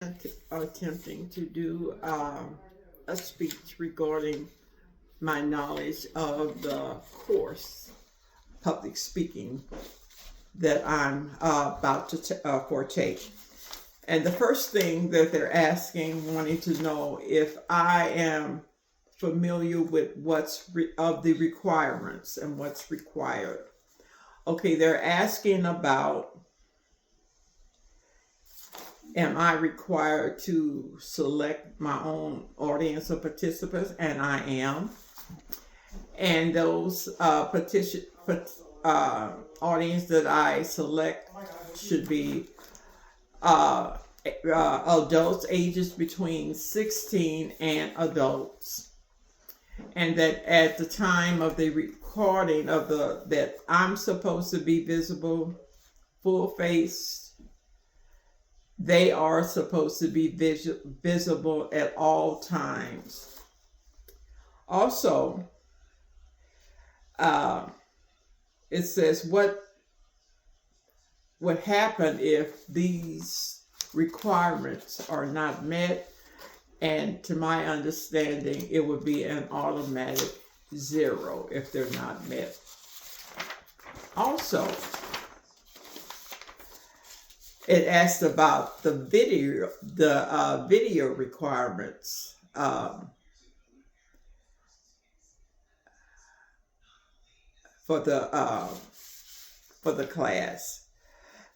Attempting to do a speech regarding my knowledge of the course, public speaking, that I'm about to partake. And the first thing that they're asking, wanting to know if I am familiar with of the requirements and what's required. Okay, they're asking about, am I required to select my own audience of participants? And I am. And those audience that I select should be uh, adults ages between 16 and adults. And that at the time of the recording of that I'm supposed to be visible, full face. They are supposed to be visible at all times. Also, it says what would happen if these requirements are not met, and to my understanding, it would be an automatic 0 if they're not met. Also, it asked about the video requirements. For the class,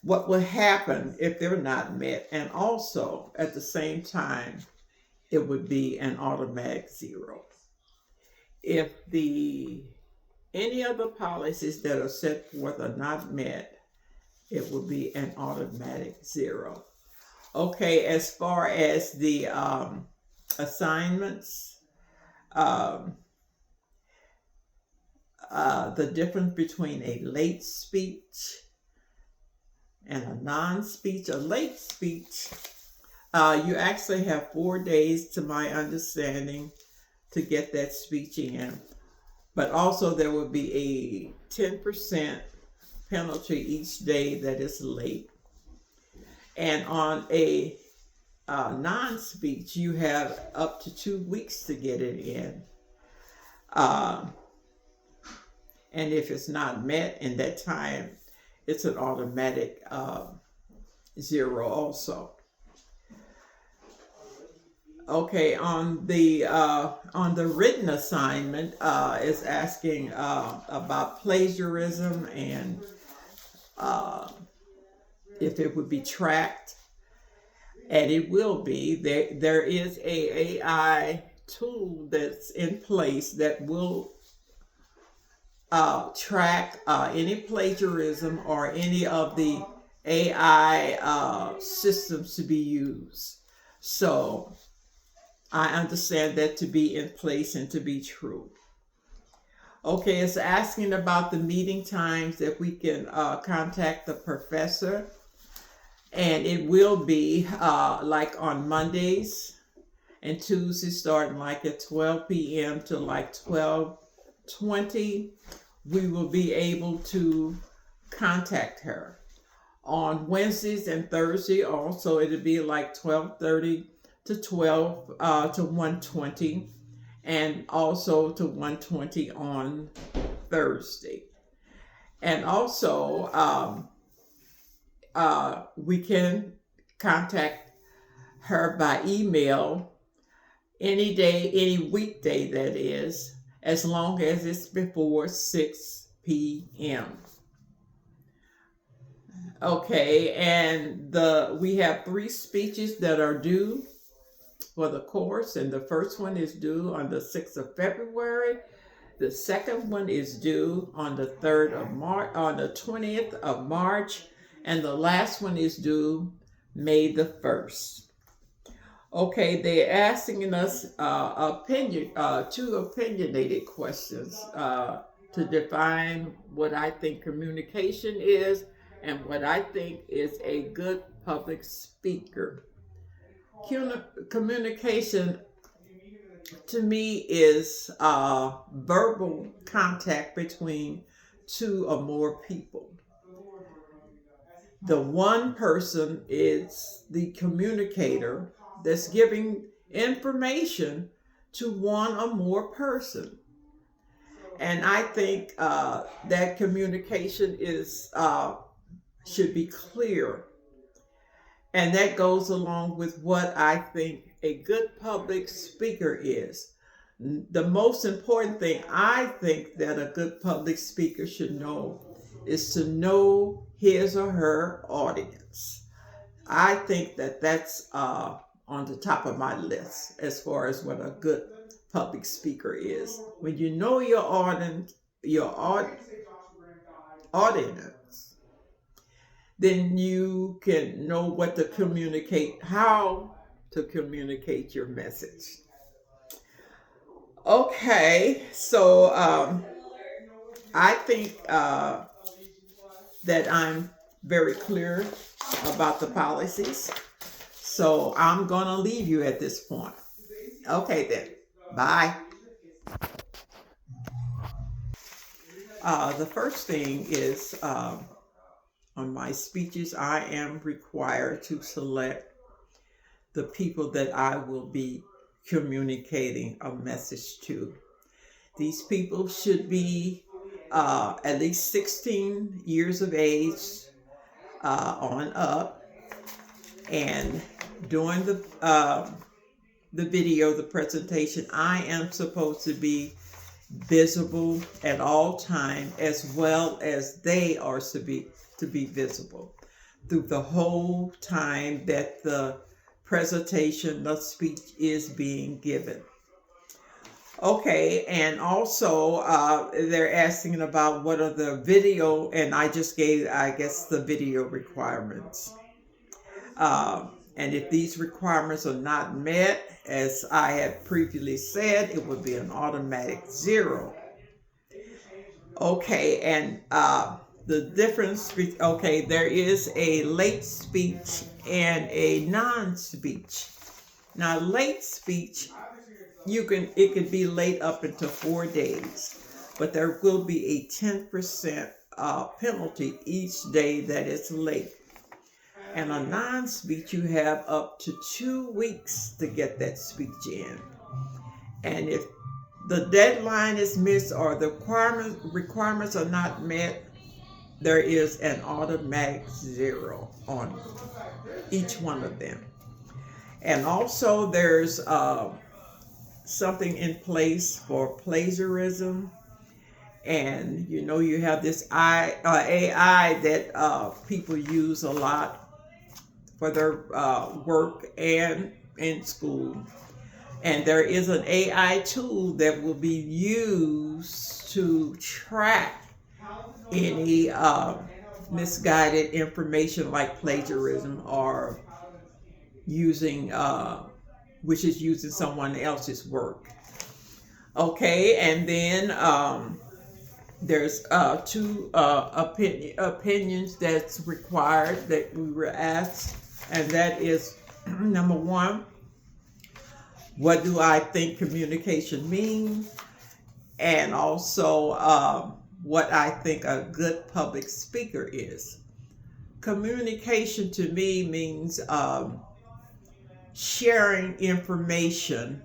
what will happen if they're not met, and also at the same time, it would be an automatic 0. If any of the policies that are set forth are not met, it would be an automatic 0. Okay, as far as the assignments, the difference between a late speech and a non-speech. A late speech, you actually have 4 days, to my understanding, to get that speech in. But also there will be a 10% penalty each day that is late. And on a non-speech, you have up to 2 weeks to get it in. And if it's not met in that time, it's an automatic 0 also. Okay, on the written assignment, is asking about plagiarism and if it would be tracked, and it will be. There is a AI tool that's in place that will track any plagiarism or any of the AI systems to be used. So I understand that to be in place and to be true. Okay, it's asking about the meeting times that we can contact the professor. And it will be like on Mondays and Tuesdays, starting like at 12 p.m. to like 12:20. We will be able to contact her. On Wednesdays and Thursday also, it'll be like 12:30 to 1:20, and also to 1:20 on Thursday. And also, we can contact her by email any day, any weekday that is, as long as it's before 6 p.m. Okay, and we have 3 speeches that are due for the course, and the first one is due on the 6th of February. The second one is due on the 3rd of March, on the 20th of March, and the last one is due May the 1st. Okay, they're asking us two opinionated questions to define what I think communication is and what I think is a good public speaker. Communication to me is verbal contact between 2 or more people. The one person is the communicator that's giving information to one or more person. And I think that communication is should be clear. And that goes along with what I think a good public speaker is. The most important thing I think that a good public speaker should know is to know his or her audience. I think that that's on the top of my list as far as what a good public speaker is. When you know your audience, then you can know what to communicate, how to communicate your message. Okay, so I think that I'm very clear about the policies. So I'm going to leave you at this point. Okay, then. Bye. The first thing is on my speeches, I am required to select the people that I will be communicating a message to. These people should be at least 16 years of age on up. And during the video, the presentation, I am supposed to be visible at all time, as well as they are to be visible through the whole time that the presentation, the speech is being given. Okay, and also they're asking about what are the video, and I just gave, I guess, the video requirements. And if these requirements are not met, as I had previously said, it would be an automatic 0. Okay, and the difference, okay, there is a late speech and a non-speech. Now, late speech, it could be late up until 4 days, but there will be a 10% penalty each day that is late. And a non-speech, you have up to 2 weeks to get that speech in. And if the deadline is missed or the requirements are not met, there is an automatic 0 on each one of them. And also there's something in place for plagiarism. And you have this AI that people use a lot for their work and in school. And there is an AI tool that will be used to track any misguided information like plagiarism or which is using someone else's work. Okay, and then there's 2 opinions that's required that we were asked, and that is number 1, what do I think communication means? And also what I think a good public speaker is. Communication to me means sharing information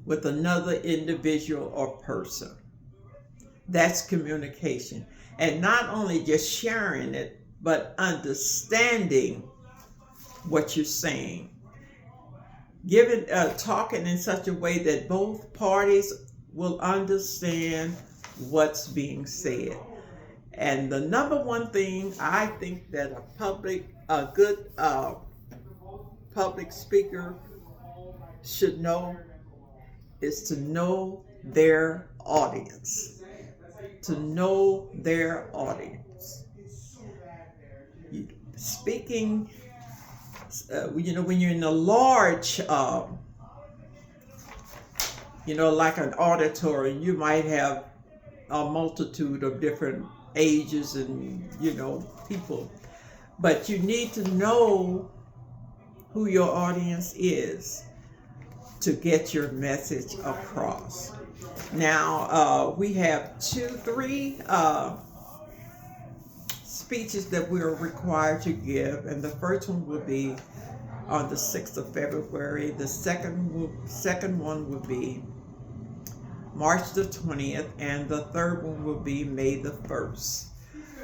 with another individual or person. That's communication. And not only just sharing it, but understanding what you're saying. Talking in such a way that both parties will understand what's being said. And the number 1 thing I think that a good public speaker should know is to know their audience. To know their audience. Speaking, when you're in a large, like an auditorium, you might have a multitude of different ages and, people. But you need to know who your audience is to get your message across. Now, we have 3 speeches that we are required to give, and the first one will be on the 6th of February. The second one will be March the 20th, and the third one will be May the 1st.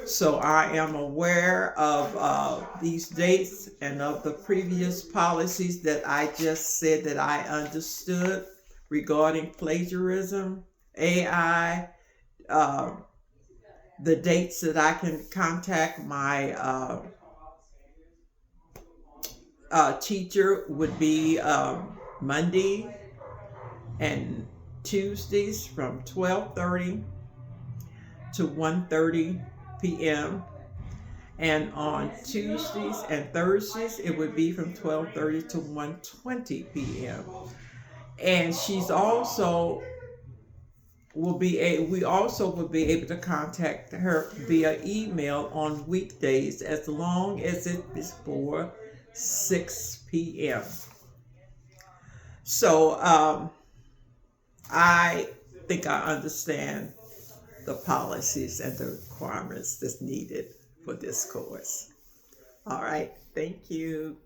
So I am aware of these dates and of the previous policies that I just said that I understood regarding plagiarism, AI, the dates that I can contact my teacher would be Monday and Tuesdays from 12:30 to 1:30 p.m. And on Tuesdays and Thursdays, it would be from 12:30 to 1:20 p.m. And she's also we also will be able to contact her via email on weekdays as long as it is before 6 p.m. So I think I understand the policies and the requirements that's needed for this course. All right, thank you.